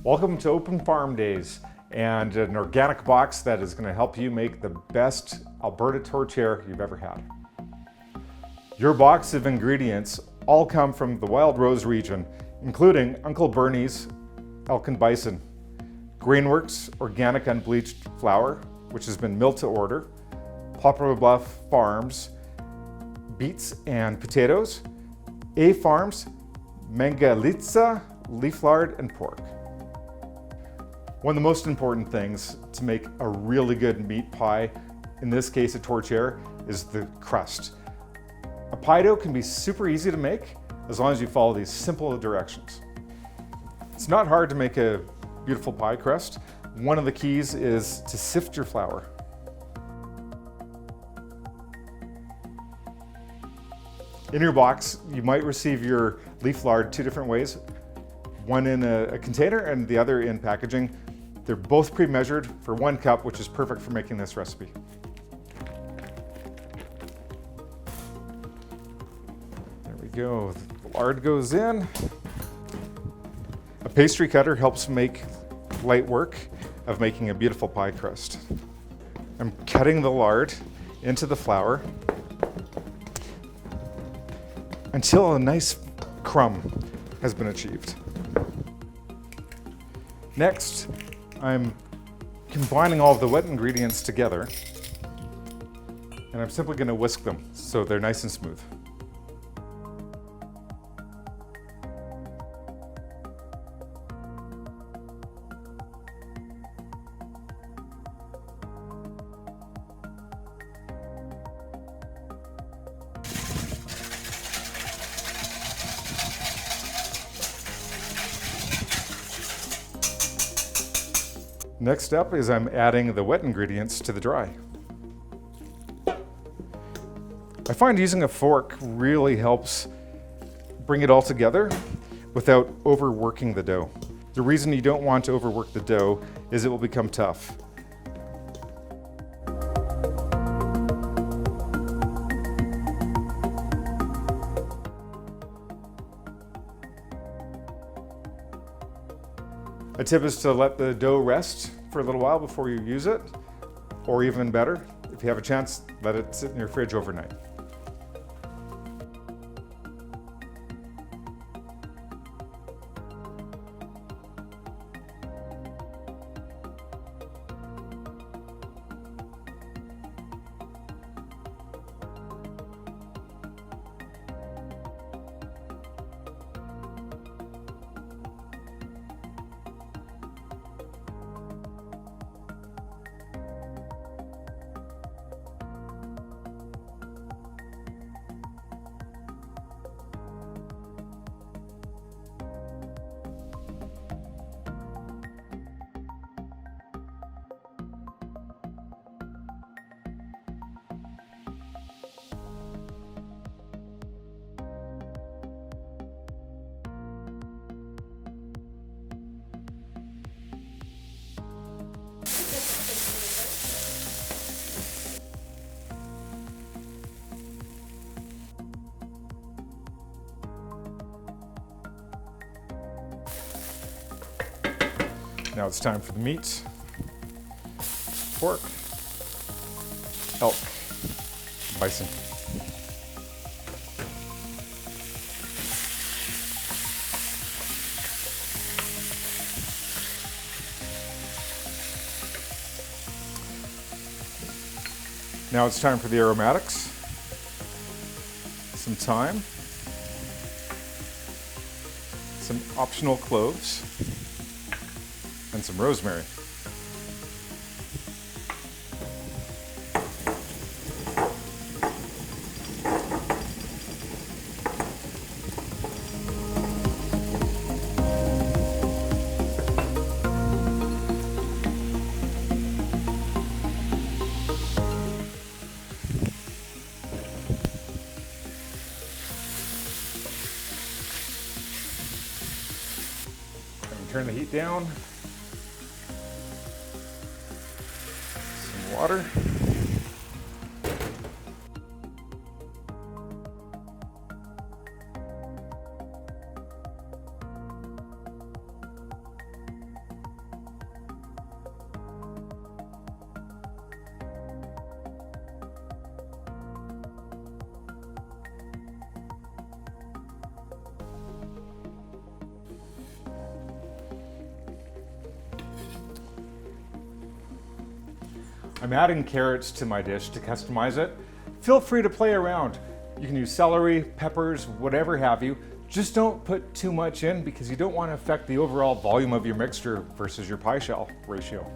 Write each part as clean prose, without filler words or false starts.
Welcome to Open Farm Days and an organic box that is going to help you make the best Alberta Tourtière you've ever had. Your box of ingredients all come from the Wildrose region, including Uncle Bernie's elk and bison, Grainworks organic unbleached flour, which has been milled to order, Poplar Bluff Farms beets and potatoes, Eh Farms Mangalitsa leaf lard and pork. One of the most important things to make a really good meat pie, in this case a tourtière, is the crust. A pie dough can be super easy to make as long as you follow these simple directions. It's not hard to make a beautiful pie crust. One of the keys is to sift your flour. In your box, you might receive your leaf lard two different ways, one in a container and the other in packaging. They're both pre-measured for 1 cup, which is perfect for making this recipe. There we go, the lard goes in. A pastry cutter helps make light work of making a beautiful pie crust. I'm cutting the lard into the flour until a nice crumb has been achieved. Next, I'm combining all of the wet ingredients together, and I'm simply going to whisk them so they're nice and smooth. Next up is I'm adding the wet ingredients to the dry. I find using a fork really helps bring it all together without overworking the dough. The reason you don't want to overwork the dough is it will become tough. A tip is to let the dough rest for a little while before you use it, or even better, if you have a chance, let it sit in your fridge overnight. Now it's time for the meat. Pork, elk, bison. Now it's time for the aromatics. Some thyme, some optional cloves, and some rosemary. Turn the heat down. Some water. I'm adding carrots to my dish to customize it. Feel free to play around. You can use celery, peppers, whatever have you. Just don't put too much in because you don't want to affect the overall volume of your mixture versus your pie shell ratio.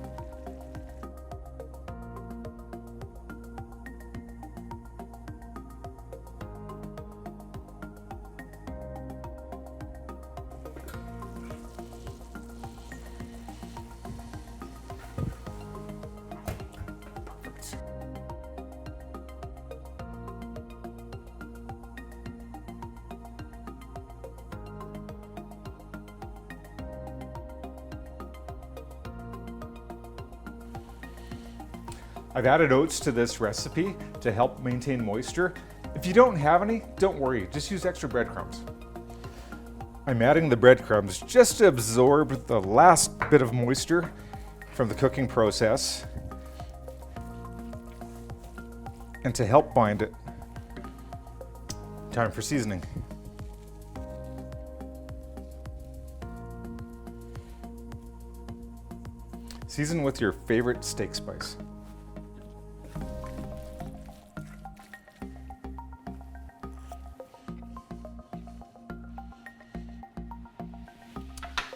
I've added oats to this recipe to help maintain moisture. If you don't have any, don't worry, just use extra breadcrumbs. I'm adding the breadcrumbs just to absorb the last bit of moisture from the cooking process and to help bind it. Time for seasoning. Season with your favorite steak spice.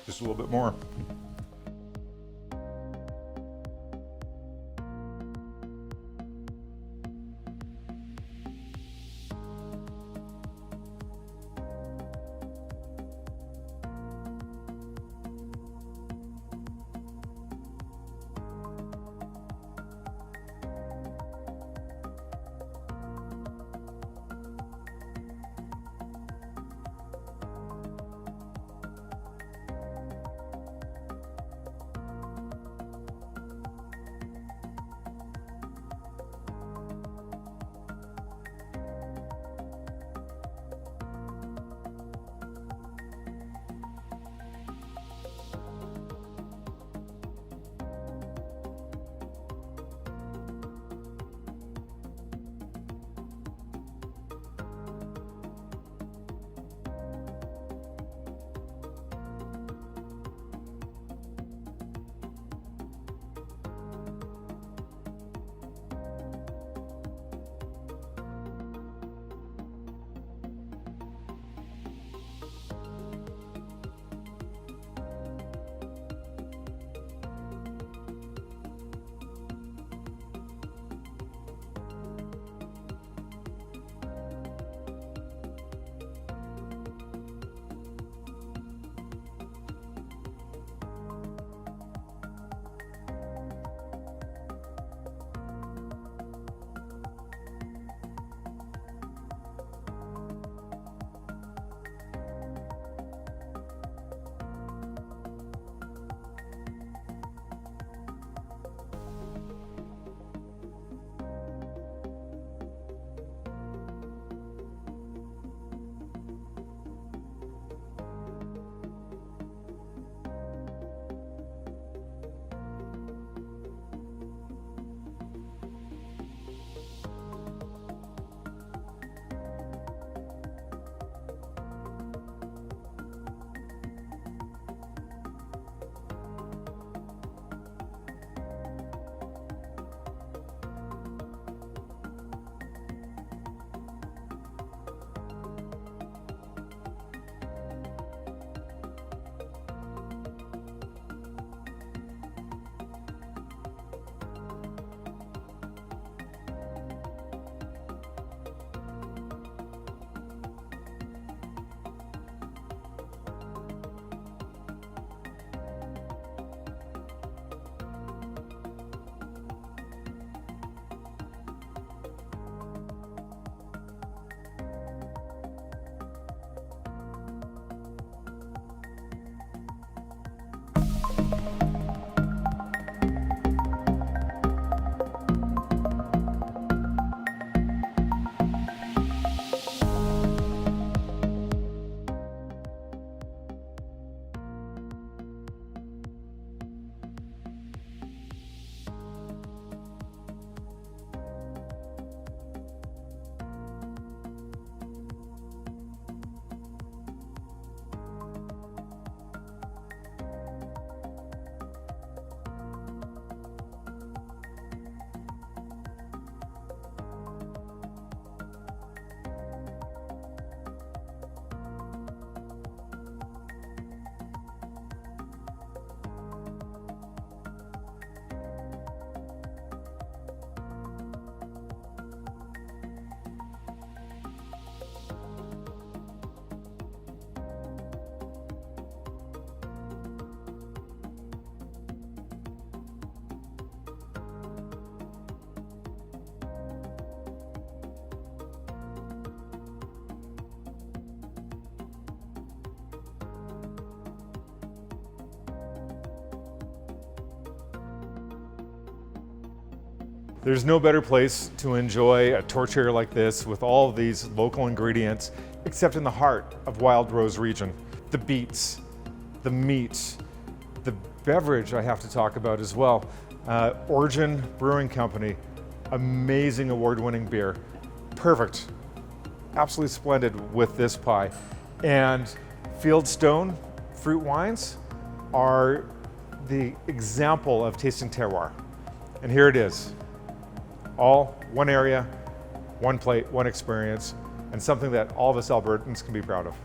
Just a little bit more. There's no better place to enjoy a tourtiere like this with all of these local ingredients, except in the heart of Wildrose region. The beets, the meat, the beverage I have to talk about as well. Origin Brewing Company, amazing award-winning beer. Perfect, absolutely splendid with this pie. And Fieldstone fruit wines are the example of tasting terroir. And here it is, all one area, one plate, one experience, and something that all of us Albertans can be proud of.